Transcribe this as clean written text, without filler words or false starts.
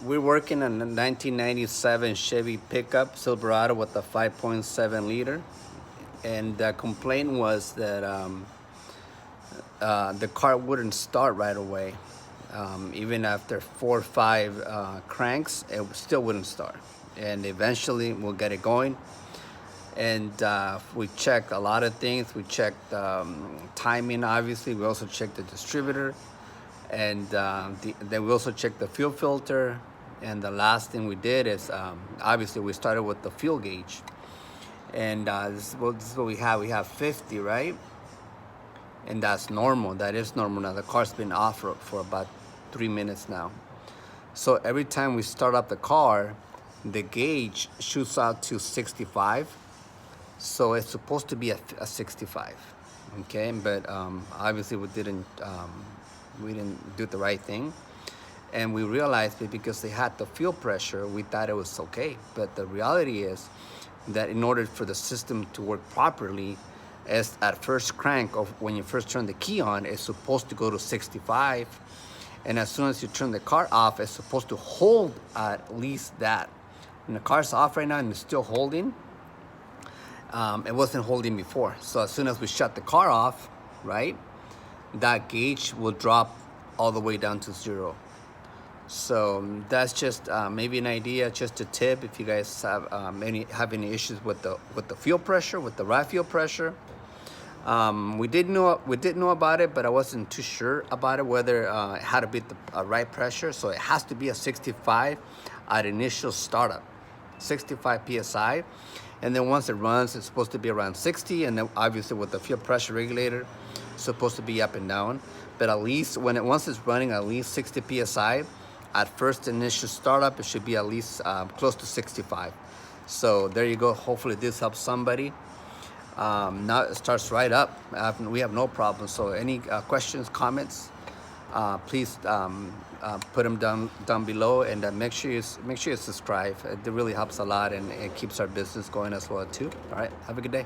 we're working on a 1997 Chevy pickup Silverado with a 5.7 liter, and the complaint was that the car wouldn't start right away. Even after 4 or 5 cranks, it still wouldn't start. And eventually, we'll get it going. And we checked a lot of things. We checked timing, obviously. We also checked the distributor. And then we also checked the fuel filter. And the last thing we did is, obviously, we started with the fuel gauge. And this is what we have. We have 50, right? And that's normal. That is normal. Now, the car's been off for about 3 minutes now. So every time we start up the car, the gauge shoots out to 65. So it's supposed to be a 65, okay? But obviously we didn't do the right thing. And we realized that because they had the fuel pressure, we thought it was okay. But the reality is that in order for the system to work properly, as at first crank of when you first turn the key on, it's supposed to go to 65. And as soon as you turn the car off, it's supposed to hold at least that. And the car's off right now and it's still holding. It wasn't holding before. So as soon as we shut the car off, right, that gauge will drop all the way down to 0. So that's just maybe an idea, just a tip if you guys have any issues with the fuel pressure, with the right fuel pressure. We did know about it, but I wasn't too sure about it, whether it had to be the right pressure. So it has to be a 65 at initial startup, 65 psi. And then once it runs, it's supposed to be around 60. And then obviously with the fuel pressure regulator, it's supposed to be up and down. But at least once it's running at least 60 psi, at first initial startup, it should be at least close to 65. So there you go. Hopefully this helps somebody. Now it starts right up. We have no problem. So any questions, comments, please put them down below, and make sure you subscribe. It really helps a lot, and it keeps our business going as well too. All right, have a good day.